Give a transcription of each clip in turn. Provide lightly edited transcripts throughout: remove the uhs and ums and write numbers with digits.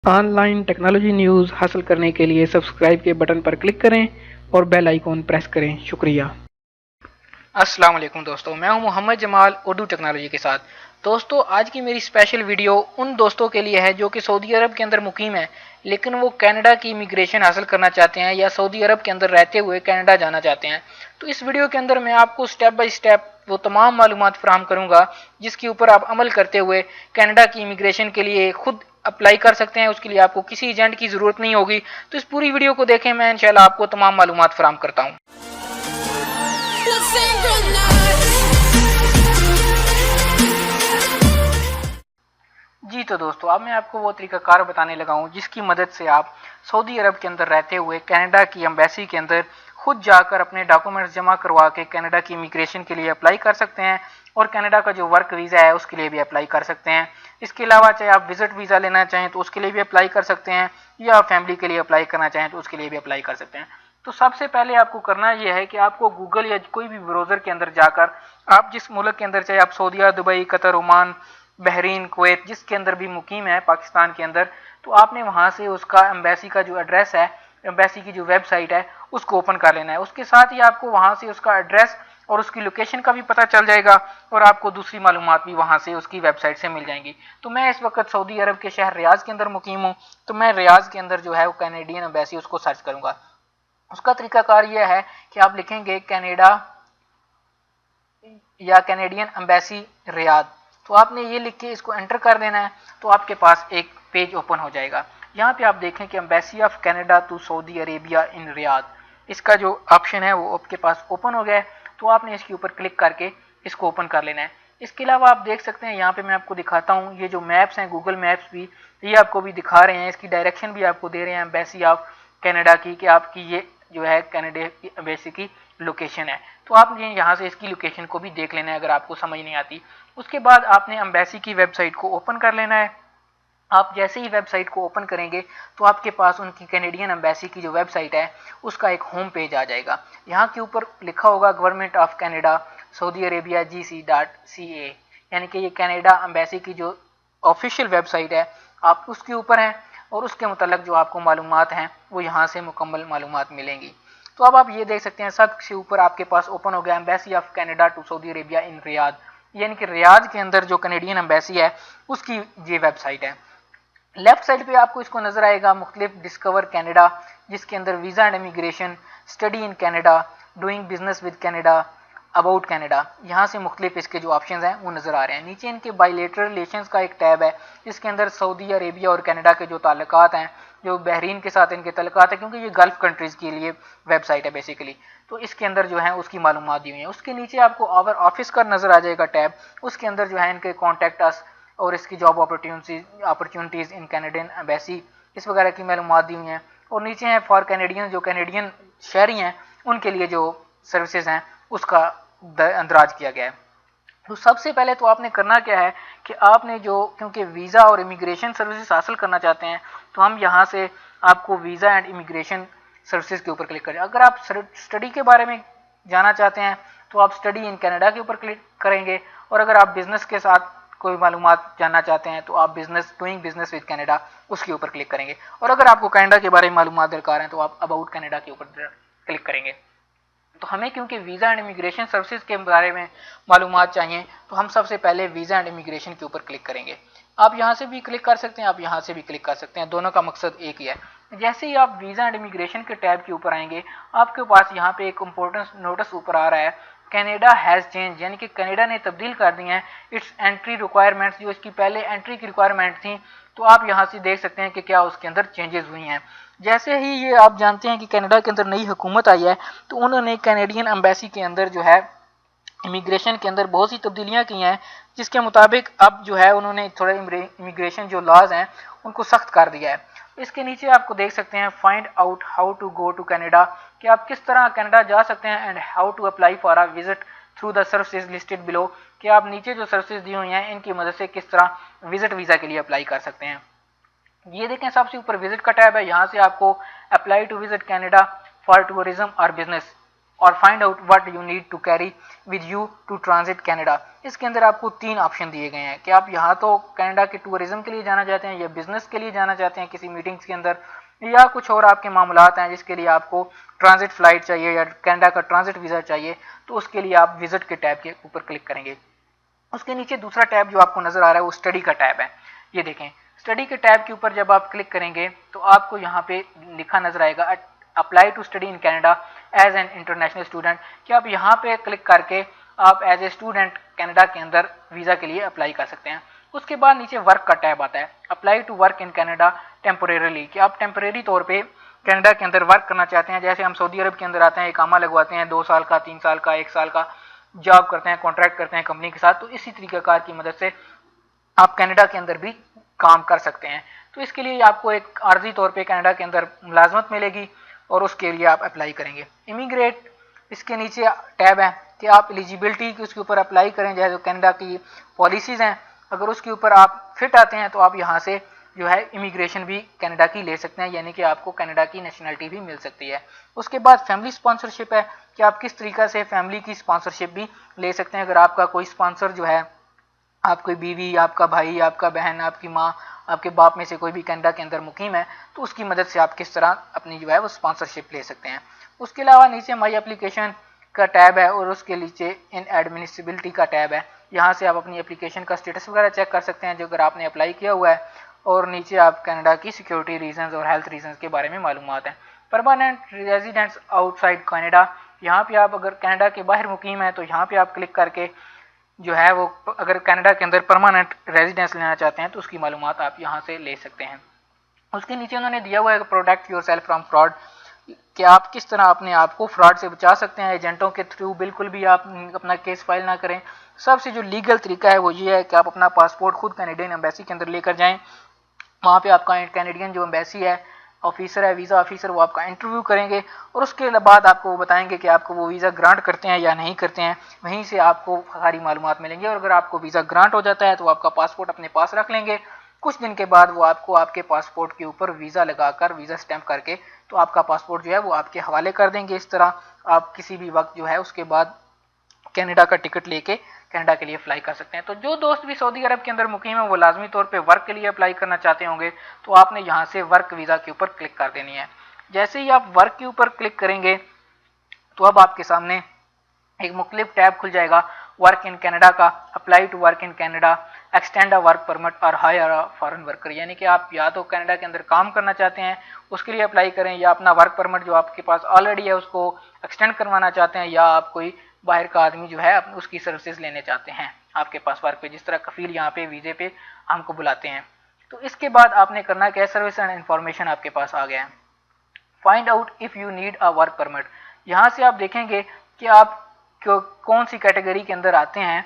Online technology news हासिल करने के लिए सब्सक्राइब के बटन पर क्लिक करें और बेल आइकॉन प्रेस करें। शुक्रिया। अस्सलाम वालेकुम दोस्तों, मैं हूं मोहम्मद जमाल उर्दू टेक्नोलॉजी के साथ। दोस्तों, आज की मेरी स्पेशल वीडियो उन दोस्तों के लिए है जो कि सऊदी अरब के अंदर मुकीम है, लेकिन वो कनाडा की इमिग्रेशन हासिल करना चाहते हैं या सऊदी अरब के अंदर रहते हुए कनाडा जाना चाहते हैं। तो इस वीडियो के अंदर मैं आपको स्टेप बाय स्टेप वो तमाम मालूमात फराहम करूंगा जिसके ऊपर आप अमल करते हुए कनाडा की इमिग्रेशन के लिए खुद अप्लाई कर सकते हैं। उसके लिए आपको किसी एजेंट की ज़रूरत नहीं होगी। तो इस पूरी वीडियो को देखें, मैं इंशाल्लाह आपको तमाम मालूमात फराहम करता हूँ। जी तो दोस्तों, अब मैं आपको वो तरीकाकार बताने लगा हूँ जिसकी मदद से आप सऊदी अरब के अंदर रहते हुए कनाडा की एम्बेसी के अंदर खुद जाकर अपने डॉक्यूमेंट्स जमा करवा के कनाडा की इमिग्रेशन के लिए अप्लाई कर सकते हैं और कनाडा का जो वर्क वीज़ा है उसके लिए भी अप्लाई कर सकते हैं। इसके अलावा चाहे आप विजिट वीज़ा लेना चाहें तो उसके लिए भी अप्लाई कर सकते हैं, या फैमिली के लिए अप्लाई करना चाहें तो उसके लिए भी अप्लाई कर सकते हैं। तो सबसे पहले आपको करना यह है कि आपको गूगल या कोई भी ब्राउज़र के अंदर जाकर आप जिस मुल्क के अंदर, चाहे आप सऊदीया, Dubai, Qatar, Oman, Bahrain, Kuwait, जिसके अंदर भी मुकीम है पाकिस्तान के अंदर, तो आपने वहाँ से उसका एम्बेसी का जो एड्रेस है, एम्बेसी की जो वेबसाइट है, उसको ओपन कर लेना है। उसके साथ ही आपको वहाँ से उसका एड्रेस और उसकी लोकेशन का भी पता चल जाएगा और आपको दूसरी मालूमात भी वहाँ से उसकी वेबसाइट से मिल जाएंगी। तो मैं इस वक्त सऊदी अरब के शहर रियाज के अंदर मुकीम हूँ, तो मैं रियाज के अंदर जो है वो कैनेडियन एम्बेसी उसको सर्च करूँगा। उसका तरीकाकार यह है कि आप लिखेंगे कनाडा या कैनेडियन एम्बेसी रियाद, तो आपने ये लिख के इसको एंटर कर देना है। तो आपके पास एक पेज ओपन हो जाएगा। यहाँ पे आप देखें कि embassy of Canada to Saudi Arabia in Riyadh, इसका जो ऑप्शन है वो आपके पास ओपन हो गया है। तो आपने इसके ऊपर क्लिक करके इसको ओपन कर लेना है। इसके अलावा आप देख सकते हैं, यहाँ पे मैं आपको दिखाता हूँ, ये जो मैप्स हैं गूगल मैप्स भी ये आपको भी दिखा रहे हैं, इसकी डायरेक्शन भी आपको दे रहे हैं एम्बेसी ऑफ कनाडा की, कि आपकी ये जो है कनाडा की एम्बेसी की लोकेशन है। तो आपने यहाँ से इसकी लोकेशन को भी देख लेना है अगर आपको समझ नहीं आती। उसके बाद आपने एम्बेसी की वेबसाइट को ओपन कर लेना है। आप जैसे ही वेबसाइट को ओपन करेंगे तो आपके पास उनकी कैनेडियन एम्बेसी की जो वेबसाइट है उसका एक होम पेज आ जाएगा। यहाँ के ऊपर लिखा होगा government of Canada Saudi Arabia GC.ca, यानी कि ये कनाडा एम्बेसी की जो ऑफिशियल वेबसाइट है, आप उसके ऊपर हैं और उसके मुतल्लिक जो आपको मालूमात हैं वो यहाँ से मुकम्मल मालूमात मिलेंगी। तो अब आप ये देख सकते हैं, सबसे ऊपर आपके पास ओपन हो गया embassy of Canada to Saudi Arabia in Riyadh, यानी कि रियाद के अंदर जो कैनेडियन एम्बेसी है उसकी ये वेबसाइट है। लेफ्ट साइड पे आपको इसको नजर आएगा मुख्तलिफ डिस्कवर कनाडा, जिसके अंदर visa and immigration, study in Canada, doing business with Canada, about Canada, यहाँ से मुख्तलिफ इसके जो ऑप्शंस हैं वो नज़र आ रहे हैं। नीचे इनके बायलेटरल रिलेशंस का एक टैब है जिसके अंदर सऊदी अरेबिया और कनाडा के जो ताल्लुकात हैं, जो बहरीन के साथ इनके ताल्लुकात हैं, क्योंकि ये गल्फ कंट्रीज़ के लिए वेबसाइट है बेसिकली, तो इसके अंदर जो है उसकी मालूमात दी हुई है। उसके नीचे आपको आवर ऑफिस का नज़र आ जाएगा टैब, उसके अंदर जो है इनके कॉन्टैक्ट अस और इसकी जॉब अपॉर्चुनिटीज़ इन कैनेडियन एम्बेसी, इस वगैरह की मालूमात दी हुई हैं। और नीचे है फॉर कैनेडियन, जो कैनेडियन शहरी हैं उनके लिए जो सर्विसेज हैं उसका अंदराज किया गया है। तो सबसे पहले तो आपने करना क्या है कि आपने जो, क्योंकि वीज़ा और इमिग्रेशन सर्विसेज हासिल करना चाहते हैं, तो हम यहाँ से आपको वीज़ा एंड इमिग्रेशन सर्विसेज के ऊपर क्लिक करें। अगर आप स्टडी के बारे में जाना चाहते हैं तो आप स्टडी इन कनाडा के ऊपर क्लिक करेंगे, और अगर आप बिजनेस के साथ कोई मालूमात जानना चाहते हैं तो आप business, doing business with Canada, उसके ऊपर क्लिक करेंगे। और अगर आपको कनाडा के बारे में मालूमात दरकार हैं तो आप अबाउट कनाडा के ऊपर क्लिक करेंगे। तो हमें क्योंकि वीज़ा एंड इमिग्रेशन सर्विसेज के बारे में मालूमात चाहिए तो हम सबसे पहले वीज़ा एंड इमिग्रेशन के ऊपर क्लिक करेंगे। आप यहाँ से भी क्लिक कर सकते हैं, आप यहाँ से भी क्लिक कर सकते हैं, दोनों का मकसद एक ही है। जैसे ही आप वीज़ा एंड इमिग्रेशन के टैब के ऊपर आएंगे, आपके पास यहाँ पे एक इम्पोर्टेंस नोटिस ऊपर आ रहा है, कनाडा हैज़ चेंज, यानी कि कनाडा ने तब्दील कर दी हैं इट्स एंट्री रिक्वायरमेंट्स, जो इसकी पहले एंट्री की रिक्वायरमेंट थी, तो आप यहाँ से देख सकते हैं कि क्या उसके अंदर चेंजेस हुई हैं। जैसे ही ये आप जानते हैं कि कनाडा के अंदर नई हुकूमत आई है, तो उन्होंने कैनेडियन एम्बेसी के अंदर जो है इमिग्रेशन के अंदर बहुत सी तब्दीलियां की हैं, जिसके मुताबिक अब जो है उन्होंने थोड़ा इमिग्रेशन जो लॉज हैं उनको सख्त कर दिया है। इसके नीचे आपको देख सकते हैं find out how to go to Canada, कि आप किस तरह कनाडा जा सकते हैं, and how to apply for a visit through the services listed below, कि आप नीचे जो सर्विसेज दी हुई हैं इनकी मदद से किस तरह विजिट वीज़ा के लिए अप्लाई कर सकते हैं। ये देखें, सबसे ऊपर विजिट का टैब है, यहाँ से आपको apply to visit Canada for tourism और बिजनेस और find out what you need to carry with you to transit Canada. इसके अंदर आपको 3 ऑप्शन दिए गए हैं कि आप यहाँ तो कनाडा के टूरिज्म के लिए जाना चाहते हैं या बिजनेस के लिए जाना चाहते हैं किसी मीटिंग्स के अंदर, या कुछ और आपके मामलात हैं जिसके लिए आपको ट्रांजिट फ्लाइट चाहिए या कनाडा का ट्रांजिट वीज़ा चाहिए, तो उसके लिए आप विजिट के टैब के ऊपर क्लिक करेंगे। उसके नीचे दूसरा टैब जो आपको नजर आ रहा है वो स्टडी का टैब है। ये देखें, स्टडी के टैब के ऊपर जब आप क्लिक करेंगे तो आपको यहाँ पे लिखा नजर आएगा apply to study in Canada as an international student, कि आप यहाँ पे क्लिक करके आप एज ए स्टूडेंट कनाडा के अंदर वीज़ा के लिए अप्लाई कर सकते हैं। उसके बाद नीचे वर्क का टैब आता है, apply to work in Canada temporarily, कि आप टेम्पोरेरी तौर पे कनाडा के अंदर वर्क करना चाहते हैं। जैसे हम सऊदी अरब के अंदर आते हैं, इकामा लगवाते हैं 2 साल का, 3 साल का, 1 साल का, जॉब करते हैं, कॉन्ट्रैक्ट करते हैं कंपनी के साथ, तो इसी तरीक़ाकार की मदद से आप कनाडा के अंदर भी काम कर सकते हैं। तो इसके लिए आपको एक आर्जी तौर पे कनाडा के अंदर मुलाजमत मिलेगी और उसके लिए आप अप्लाई करेंगे। इमिग्रेट, इसके नीचे टैब है कि आप एलिजिबिलिटी की उसके ऊपर अप्लाई करें, जैसे कनाडा की पॉलिसीज़ हैं, अगर उसके ऊपर आप फिट आते हैं तो आप यहाँ से जो है इमिग्रेशन भी कनाडा की ले सकते हैं, यानी कि आपको कनाडा की नेशनलिटी भी मिल सकती है। उसके बाद फैमिली स्पॉन्सरशिप है कि आप किस तरीक़ा से फैमिली की स्पॉन्सरशिप भी ले सकते हैं। अगर आपका कोई स्पॉन्सर जो है, आपकी बीवी, आपका भाई, आपका बहन, आपकी माँ, आपके बाप में से कोई भी कनाडा के अंदर मुकीम है, तो उसकी मदद से आप किस तरह अपनी जो है वो स्पॉन्सरशिप ले सकते हैं। उसके अलावा नीचे माई एप्लीकेशन का टैब है और उसके नीचे इन एडमिनिस्ट्रेबिलिटी का टैब है। यहाँ से आप अपनी एप्लीकेशन का स्टेटस वगैरह चेक कर सकते हैं जो अगर आपने अप्लाई किया हुआ है, और नीचे आप कनाडा की सिक्योरिटी रीजंस और हेल्थ रीजंस के बारे में मालूमात हैं। परमानेंट रेजिडेंट्स आउटसाइड कनाडा, यहाँ पे आप अगर कनाडा के बाहर मुकीम है तो यहाँ पे आप क्लिक करके जो है वो अगर कनाडा के अंदर परमानेंट रेजिडेंस लेना चाहते हैं तो उसकी मालूमात आप यहाँ से ले सकते हैं। उसके नीचे उन्होंने दिया हुआ है protect your self from fraud, कि आप किस तरह अपने आप को फ्रॉड से बचा सकते हैं। एजेंटों के थ्रू बिल्कुल भी आप अपना केस फाइल ना करें। सबसे जो लीगल तरीका है वो ये है कि आप अपना पासपोर्ट खुद कैनेडियन एम्बेसी के अंदर लेकर जाएं। वहाँ पे आपका कैनेडियन जो एम्बेसी है, ऑफिसर है, वीज़ा ऑफिसर, वो आपका इंटरव्यू करेंगे और उसके बाद आपको वो बताएंगे कि आपको वो वीज़ा ग्रांट करते हैं या नहीं करते हैं। वहीं से आपको सारी मालूमात मिलेंगी और अगर आपको वीज़ा ग्रांट हो जाता है तो आपका पासपोर्ट अपने पास रख लेंगे। कुछ दिन के बाद वो आपको आपके पासपोर्ट के ऊपर वीज़ा लगाकर, वीज़ा स्टैंप करके, तो आपका पासपोर्ट जो है वो आपके हवाले कर देंगे। इस तरह आप किसी भी वक्त जो है उसके बाद कनाडा का टिकट लेके कनाडा के लिए अप्लाई कर सकते हैं। तो जो दोस्त भी सऊदी अरब के अंदर मुकीम है वो लाजमी तौर पे वर्क के लिए अप्लाई करना चाहते होंगे, तो आपने यहाँ से वर्क वीज़ा के ऊपर क्लिक कर देनी है। जैसे ही आप वर्क के ऊपर क्लिक करेंगे तो अब आपके सामने एक मुख्तलिफ टैब खुल जाएगा वर्क इन कनाडा का, apply to work in Canada, extend a work permit और हायर अ फॉरेन वर्कर, यानी कि आप या तो कनाडा के अंदर काम करना चाहते हैं उसके लिए अप्लाई करें, या अपना वर्क परमिट जो आपके पास ऑलरेडी है उसको एक्सटेंड करवाना चाहते हैं, या आप कोई बाहर का आदमी जो है उसकी सर्विसेज लेने चाहते हैं आपके पास वर्क पे, जिस तरह कफील यहाँ पे वीज़े पे हमको बुलाते हैं। तो इसके बाद आपने करना क्या, सर्विस एंड इन्फॉर्मेशन आपके पास आ गया है। Find out if you need a work permit, यहाँ से आप देखेंगे कि आप कौन सी कैटेगरी के अंदर आते हैं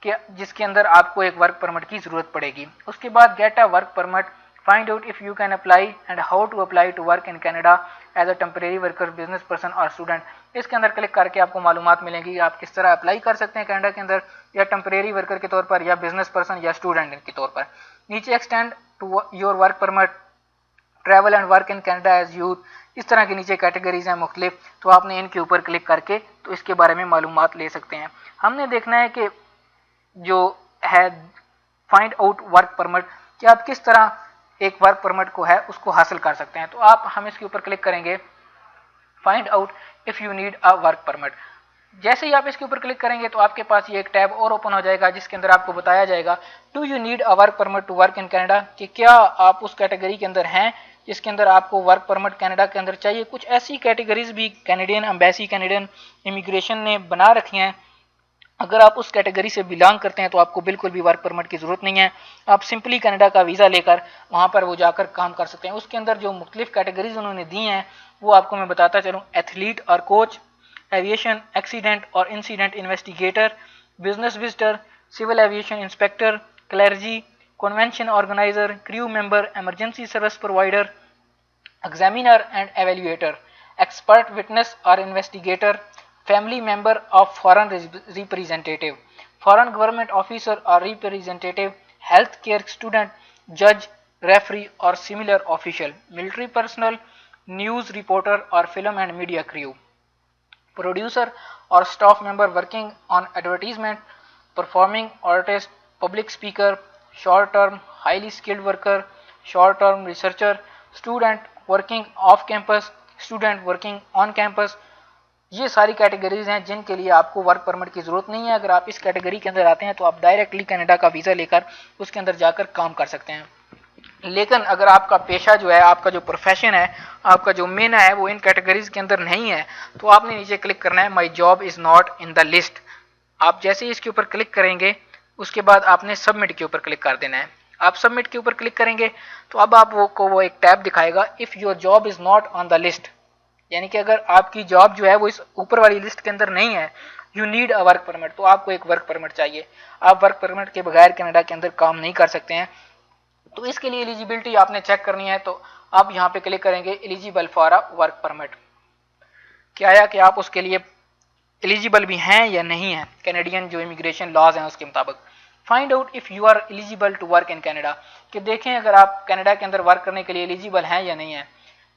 कि जिसके अंदर आपको एक वर्क परमिट की ज़रूरत पड़ेगी। उसके बाद get a work permit, find out if you can apply and how to apply to work in Canada as a temporary worker, business person और स्टूडेंट। इसके अंदर क्लिक करके आपको मालूमात मिलेंगी कि आप किस तरह अप्लाई कर सकते हैं कनाडा के अंदर, या टेम्परेरी वर्कर के तौर पर, या बिजनेस पर्सन या स्टूडेंट के तौर पर। नीचे extend to your work permit, travel and work in Canada as youth, इस तरह के नीचे कैटेगरीज हैं मुख्तलिफ, तो आपने इनके ऊपर क्लिक करके तो इसके बारे में मालूमात ले सकते हैं। हमने देखना है कि जो है फाइंड आउट वर्क परमिट, कि आप किस तरह एक वर्क परमिट को है उसको हासिल कर सकते हैं। तो हम इसके ऊपर क्लिक करेंगे find out if you need a work permit. जैसे ही आप इसके ऊपर क्लिक करेंगे तो आपके पास ये एक टैब और ओपन हो जाएगा जिसके अंदर आपको बताया जाएगा do you need a work permit to work in Canada, कि क्या आप उस कैटेगरी के अंदर हैं जिसके अंदर आपको वर्क परमिट कनाडा के अंदर चाहिए। कुछ ऐसी कैटेगरीज भी कैनेडियन एम्बेसी, कैनेडियन इमिग्रेशन ने बना रखी हैं, अगर आप उस कैटेगरी से बिलोंग करते हैं तो आपको बिल्कुल भी वर्क परमिट की ज़रूरत नहीं है, आप सिंपली कनाडा का वीज़ा लेकर वहाँ पर वो जाकर काम कर सकते हैं। उसके अंदर जो मुख्तलिफ कैटेगरीज उन्होंने दी हैं वो आपको मैं बताता चलूँ, एथलीट और कोच, एविएशन एक्सीडेंट और incident investigator, business visitor, civil aviation inspector, clergy, convention organiser, crew member, emergency service provider, examiner and evaluator, expert witness और investigator, family member of foreign representative, foreign government officer और representative, health care student, जज, referee और similar official, military personnel, news reporter और film and media crew. producer or staff member working on advertisement, performing artist, public speaker, short term highly skilled worker, short term researcher, student working off campus, student working on campus। ये सारी categories हैं जिनके लिए आपको work permit की ज़रूरत नहीं है। अगर आप इस कैटेगरी के अंदर आते हैं तो आप डायरेक्टली कनाडा का वीज़ा लेकर उसके अंदर जाकर काम कर सकते हैं। लेकिन अगर आपका पेशा जो है, आपका जो प्रोफेशन है, आपका जो मेन है वो इन कैटेगरीज के अंदर नहीं है, तो आपने नीचे क्लिक करना है my job is not in the list. आप जैसे ही इसके ऊपर क्लिक करेंगे उसके बाद आपने सबमिट के ऊपर क्लिक कर देना है। आप सबमिट के ऊपर क्लिक करेंगे तो अब आप वो एक टैब दिखाएगा if your job is not on the list, यानी कि अगर आपकी जॉब जो है वो इस ऊपर वाली लिस्ट के अंदर नहीं है, you need a work permit, तो आपको एक वर्क परमिट चाहिए। आप वर्क परमिट के बगैर कनाडा के अंदर काम नहीं कर सकते हैं। तो इसके लिए एलिजिबिलिटी आपने चेक करनी है, तो आप यहाँ पे क्लिक करेंगे eligible for a work permit. क्या आया कि आप उसके लिए एलिजिबल भी हैं या नहीं है, कैनेडियन जो इमिग्रेशन लॉज हैं उसके मुताबिक। Find out if you are eligible to work in Canada, कि देखें अगर आप कनाडा के अंदर वर्क करने के लिए एलिजिबल हैं या नहीं है।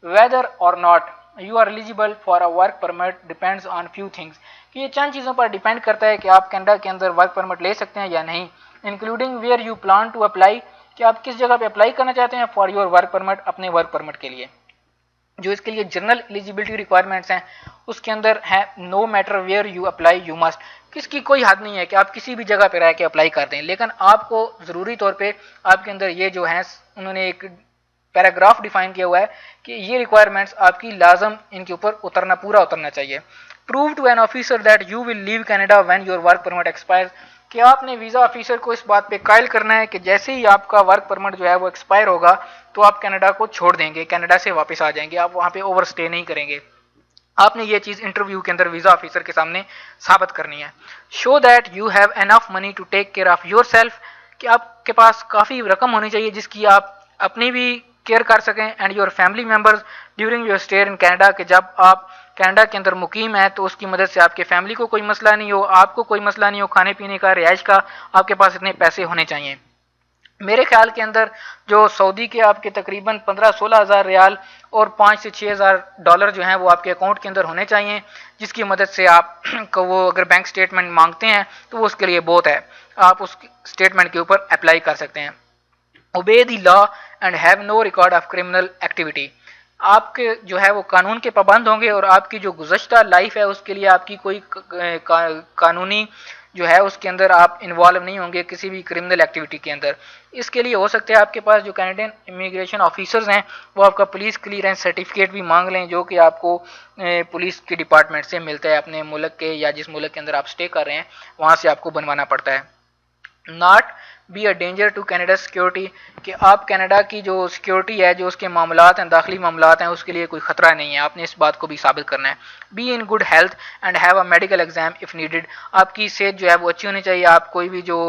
वेदर और not you are eligible for a work permit depends on few things, कि ये चंद चीज़ों पर डिपेंड करता है कि आप कनाडा के अंदर वर्क परमिट ले सकते हैं या नहीं। Including where you plan to apply, कि आप किस जगह पे अप्लाई करना चाहते हैं फॉर योर वर्क परमिट, अपने वर्क परमिट के लिए। जो इसके लिए जनरल एलिजिबिलिटी रिक्वायरमेंट्स हैं उसके अंदर है no matter where you apply you must, किसकी कोई हद नहीं है कि आप किसी भी जगह पे रह के अप्लाई कर दें, लेकिन आपको ज़रूरी तौर पे आपके अंदर ये जो है उन्होंने एक पैराग्राफ डिफाइन किया हुआ है कि ये रिक्वायरमेंट्स आपकी लाजम इनके ऊपर पूरा उतरना चाहिए। Prove to an officer that you will leave Canada when your work permit expires, कि आपने वीज़ा ऑफिसर को इस बात पे कायल करना है कि जैसे ही आपका वर्क परमिट जो है वो एक्सपायर होगा तो आप कनाडा को छोड़ देंगे, कनाडा से वापस आ जाएंगे, आप वहाँ पे ओवर स्टे नहीं करेंगे। आपने ये चीज़ इंटरव्यू के अंदर वीज़ा ऑफिसर के सामने साबित करनी है। Show that you have enough money to take care of yourself, कि आपके पास काफ़ी रकम होनी चाहिए जिसकी आप अपनी भी केयर कर सकें, and your family members during your stay in Canada, कि जब आप कनाडा के अंदर मुकीम है तो उसकी मदद से आपके फैमिली को कोई मसला नहीं हो, आपको कोई मसला नहीं हो खाने पीने का, रिहाइश का, आपके पास इतने पैसे होने चाहिए। मेरे ख्याल के अंदर जो सऊदी के आपके तकरीबन 15-16 हज़ार रियाल और 5 से 6 हज़ार डॉलर जो हैं वो आपके अकाउंट के अंदर होने चाहिए, जिसकी मदद से आप को वो अगर बैंक स्टेटमेंट मांगते हैं तो वो उसके लिए बहुत है, आप उस स्टेटमेंट के ऊपर अप्लाई कर सकते हैं। Obey the law and have no record of criminal activity, आपके जो है वो कानून के पाबंद होंगे और आपकी जो गुज़श्ता लाइफ है उसके लिए आपकी कोई कानूनी जो है उसके अंदर आप इन्वॉल्व नहीं होंगे किसी भी क्रिमिनल एक्टिविटी के अंदर। इसके लिए हो सकता है आपके पास जो कैनेडियन इमिग्रेशन ऑफिसर्स हैं वो आपका पुलिस क्लियरेंस सर्टिफिकेट भी मांग लें, जो कि आपको पुलिस के डिपार्टमेंट से मिलता है, अपने मुल्क के या जिस मुल्क के अंदर आप स्टे कर रहे हैं वहाँ से आपको बनवाना पड़ता है। Not be a danger to Canada security, कि आप कनाडा की जो सिक्योरिटी है, जो उसके मामलात हैं, दाखिली मामलात हैं, उसके लिए कोई ख़तरा नहीं है, आपने इस बात को भी साबित करना है। Be in good health and have a medical exam if needed, आपकी सेहत जो है वो अच्छी होनी चाहिए, आप कोई भी जो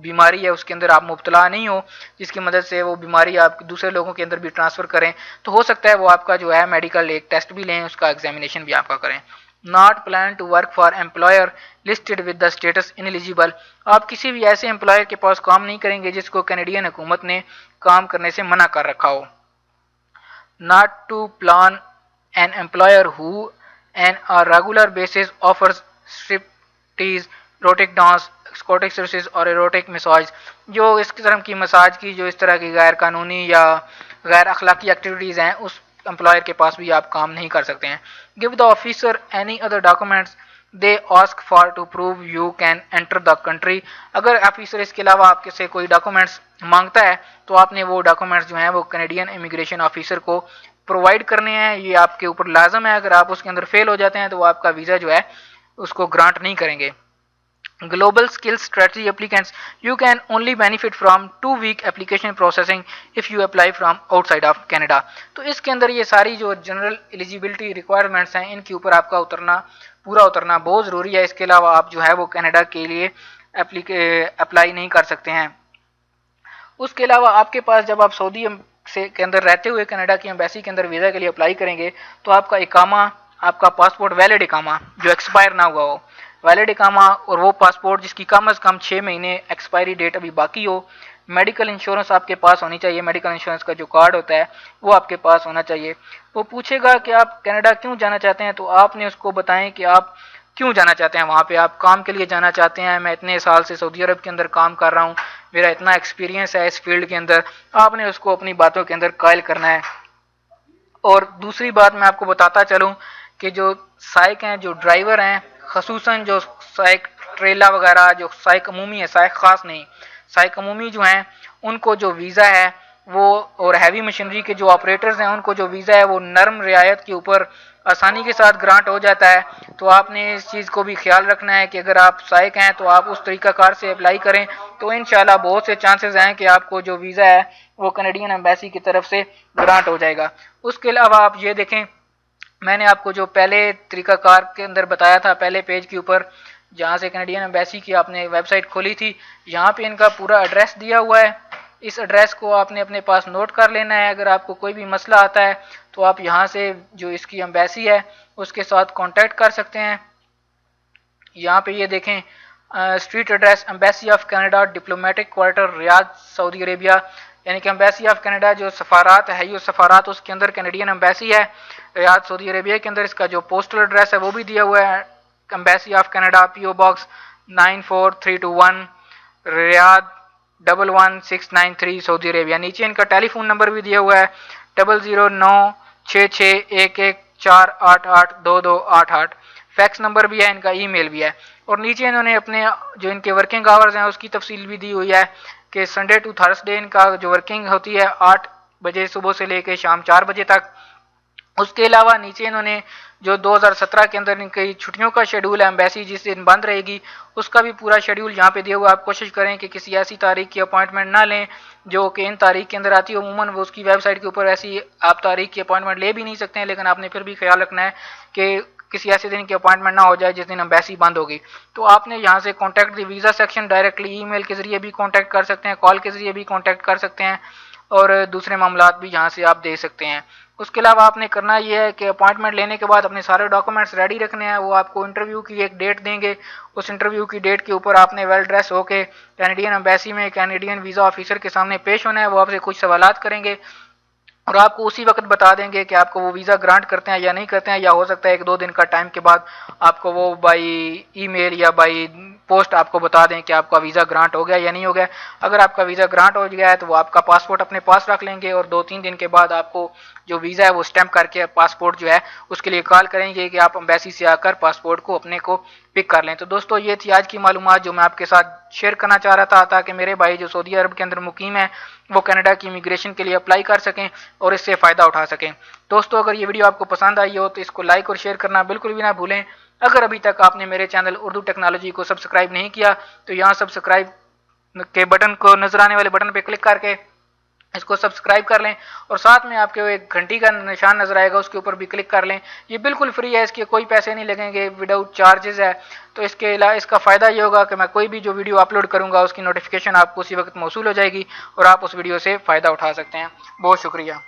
बीमारी है उसके अंदर आप मुब्तला नहीं हो जिसकी मदद से वो बीमारी आप दूसरे लोगों के अंदर भी ट्रांसफ़र करें, तो हो सकता है वो आपका जो है मेडिकल एक टेस्ट भी लें, उसका एग्जामिनेशन भी आपका करें। Not plan to work for employer listed with the status ineligible, आप किसी भी ऐसे एम्प्लॉयर के पास काम नहीं करेंगे जिसको कैनेडियन हुकूमत ने काम करने से मना कर रखा हो। Not to plan an employer who an a regular basis offers striptease, erotic dance, escort services और एरोटिक मसाज, जो इस किस्म की मसाज की जो इस तरह की गैर कानूनी या गैर अखलाकी एक्टिविटीज़ हैं उस एम्प्लॉयर के पास भी आप काम नहीं कर सकते हैं। Give the officer any other documents they ask for to prove you can enter the country, अगर ऑफिसर इसके अलावा आपके से कोई डॉक्यूमेंट्स मांगता है तो आपने वो डॉक्यूमेंट्स जो हैं वो कैनेडियन इमिग्रेशन ऑफिसर को प्रोवाइड करने हैं, ये आपके ऊपर लाजम है। अगर आप उसके अंदर फेल हो जाते हैं तो वो आपका वीज़ा जो है उसको ग्रांट नहीं करेंगे। Global skills strategy applicants, you can only benefit from 2-week application processing if you apply from outside of Canada। तो इसके अंदर ये सारी जो जनरल एलिजिबिलिटी रिक्वायरमेंट्स हैं इनके ऊपर आपका पूरा उतरना बहुत ज़रूरी है। इसके अलावा आप जो है वो कनाडा के लिए अप्लाई नहीं कर सकते हैं। उसके अलावा आपके पास जब आप सऊदी से के अंदर रहते हुए कनाडा की एम्बेसी के अंदर वीज़ा के लिए अप्लाई करेंगे तो आपका इकामा, आपका पासपोर्ट वैलिड इकामा जो एक्सपायर ना हुआ हो, वैलिड इकामा और वो पासपोर्ट जिसकी कम अज़ कम 6 महीने एक्सपायरी डेट अभी बाकी हो, मेडिकल इंश्योरेंस आपके पास होनी चाहिए, मेडिकल इंश्योरेंस का जो कार्ड होता है वो आपके पास होना चाहिए। वो पूछेगा कि आप कनाडा क्यों जाना चाहते हैं, तो आपने उसको बताएं कि आप क्यों जाना चाहते हैं वहाँ पे। आप काम के लिए जाना चाहते हैं, मैं इतने साल से सऊदी अरब के अंदर काम कर रहा हूँ, मेरा इतना एक्सपीरियंस है इस फील्ड के अंदर, आपने उसको अपनी बातों के अंदर कायल करना है। और दूसरी बात मैं आपको बताता चलूँ कि जो साइक हैं, जो ड्राइवर हैं, खसूसन जो साइक ट्रेला वगैरह, जो साइक अमूमी है, साइक खास नहीं, साइक अमूमी जो हैं उनको जो वीज़ा है वो, और हैवी मशीनरी के जो ऑपरेटर्स हैं उनको जो वीज़ा है वो नरम रियायत के ऊपर आसानी के साथ ग्रांट हो जाता है। तो आपने इस चीज़ को भी ख्याल रखना है कि अगर आप साइक हैं तो आप उस तरीक़ाकार से अप्लाई करें, तो इंशाल्लाह बहुत से चांसेस हैं कि आपको जो वीज़ा है वो कनेडियन एम्बेसी की तरफ से ग्रांट हो जाएगा। उसके अलावा आप ये देखें, मैंने आपको जो पहले तरीक़ाकार के अंदर बताया था, पहले पेज के ऊपर जहाँ से कनेडियन एम्बेसी की आपने वेबसाइट खोली थी, यहाँ पे इनका पूरा एड्रेस दिया हुआ है। इस एड्रेस को आपने अपने पास नोट कर लेना है। अगर आपको कोई भी मसला आता है तो आप यहाँ से जो इसकी एम्बेसी है उसके साथ कांटेक्ट कर सकते हैं। यहाँ पे ये देखें, street address embassy of Canada, diplomatic quarter, Riyadh, Saudi Arabia, यानी कि एम्बेसी ऑफ कनाडा जो सफारात है, ये सफारात उसके अंदर कनेडियन एम्बेसी है रियाद सऊदी अरेबिया के अंदर। इसका जो पोस्टल एड्रेस है वो भी दिया हुआ है, embassy of Canada, PO box 94321 Riyadh 11693 Saudi Arabia. नीचे इनका टेलीफोन नंबर भी दिया हुआ है 00966114882288। फैक्स नंबर भी है इनका, ईमेल भी है। और नीचे इन्होंने अपने जो इनके वर्किंग आवर्स हैं उसकी तफसील भी दी हुई है कि संडे टू थर्सडे इनका जो वर्किंग होती है 8 बजे सुबह से लेकर शाम 4 बजे तक। उसके अलावा नीचे इन्होंने जो 2017 के अंदर इनकी छुट्टियों का शेड्यूल है, एम्बेसी जिस दिन बंद रहेगी उसका भी पूरा शेड्यूल यहाँ पे दिया हुआ है। आप कोशिश करें कि किसी ऐसी तारीख की अपॉइंटमेंट ना लें जो कि इन तारीख के अंदर आती है। उमूमन वो उसकी वेबसाइट के ऊपर ऐसी आप तारीख की अपॉइंटमेंट ले भी नहीं सकते हैं, लेकिन आपने फिर भी ख्याल रखना है कि किसी ऐसे दिन की अपॉइंटमेंट ना हो जाए जिस दिन एम्बेसी बंद होगी। तो आपने यहाँ से contact the visa section directly email के ज़रिए भी कॉन्टैक्ट कर सकते हैं, कॉल के ज़रिए भी कॉन्टैक्ट कर सकते हैं, और दूसरे मामलात भी यहाँ से आप दे सकते हैं। उसके अलावा आपने करना यह है कि अपॉइंटमेंट लेने के बाद अपने सारे डॉक्यूमेंट्स रेडी रखने हैं। वो आपको इंटरव्यू की एक डेट देंगे, उस इंटरव्यू की डेट के ऊपर आपने वेल ड्रेस होके कैनेडियन एम्बेसी में कैनेडियन वीज़ा ऑफिसर के सामने पेश होना है। वो आपसे कुछ सवालात करेंगे और आपको उसी वक्त बता देंगे कि आपको वो वीज़ा ग्रांट करते हैं या नहीं करते हैं, या हो सकता है 1-2 दिन का टाइम के बाद आपको वो बाई ईमेल या बाई पोस्ट आपको बता दें कि आपका वीज़ा ग्रांट हो गया या नहीं हो गया। अगर आपका वीज़ा ग्रांट हो गया है तो वो आपका पासपोर्ट अपने पास रख लेंगे और 2-3 दिन के बाद आपको जो वीज़ा है वो स्टैम्प करके पासपोर्ट जो है उसके लिए कॉल करेंगे कि आप एम्बेसी से आकर पासपोर्ट को अपने को पिक कर लें। तो दोस्तों ये थी आज की मालूमात जो मैं आपके साथ शेयर करना चाह रहा था, ताकि मेरे भाई जो सऊदी अरब के अंदर मुकीम है वो कनाडा की इमिग्रेशन के लिए अप्लाई कर सकें और इससे फ़ायदा उठा सकें। दोस्तों अगर ये वीडियो आपको पसंद आई हो तो इसको लाइक और शेयर करना बिल्कुल भी ना भूलें। अगर अभी तक आपने मेरे चैनल उर्दू टेक्नोलॉजी को सब्सक्राइब नहीं किया तो यहाँ सब्सक्राइब के बटन को, नजर आने वाले बटन पर क्लिक करके इसको सब्सक्राइब कर लें, और साथ में आपके एक घंटी का निशान नजर आएगा उसके ऊपर भी क्लिक कर लें। ये बिल्कुल फ्री है, इसके कोई पैसे नहीं लगेंगे, विदाउट चार्जेस है। तो इसके अलावा इसका फ़ायदा ये होगा कि मैं कोई भी जो वीडियो अपलोड करूँगा उसकी नोटिफिकेशन आपको उसी वक्त मौसूल हो जाएगी और आप उस वीडियो से फ़ायदा उठा सकते हैं। बहुत शुक्रिया।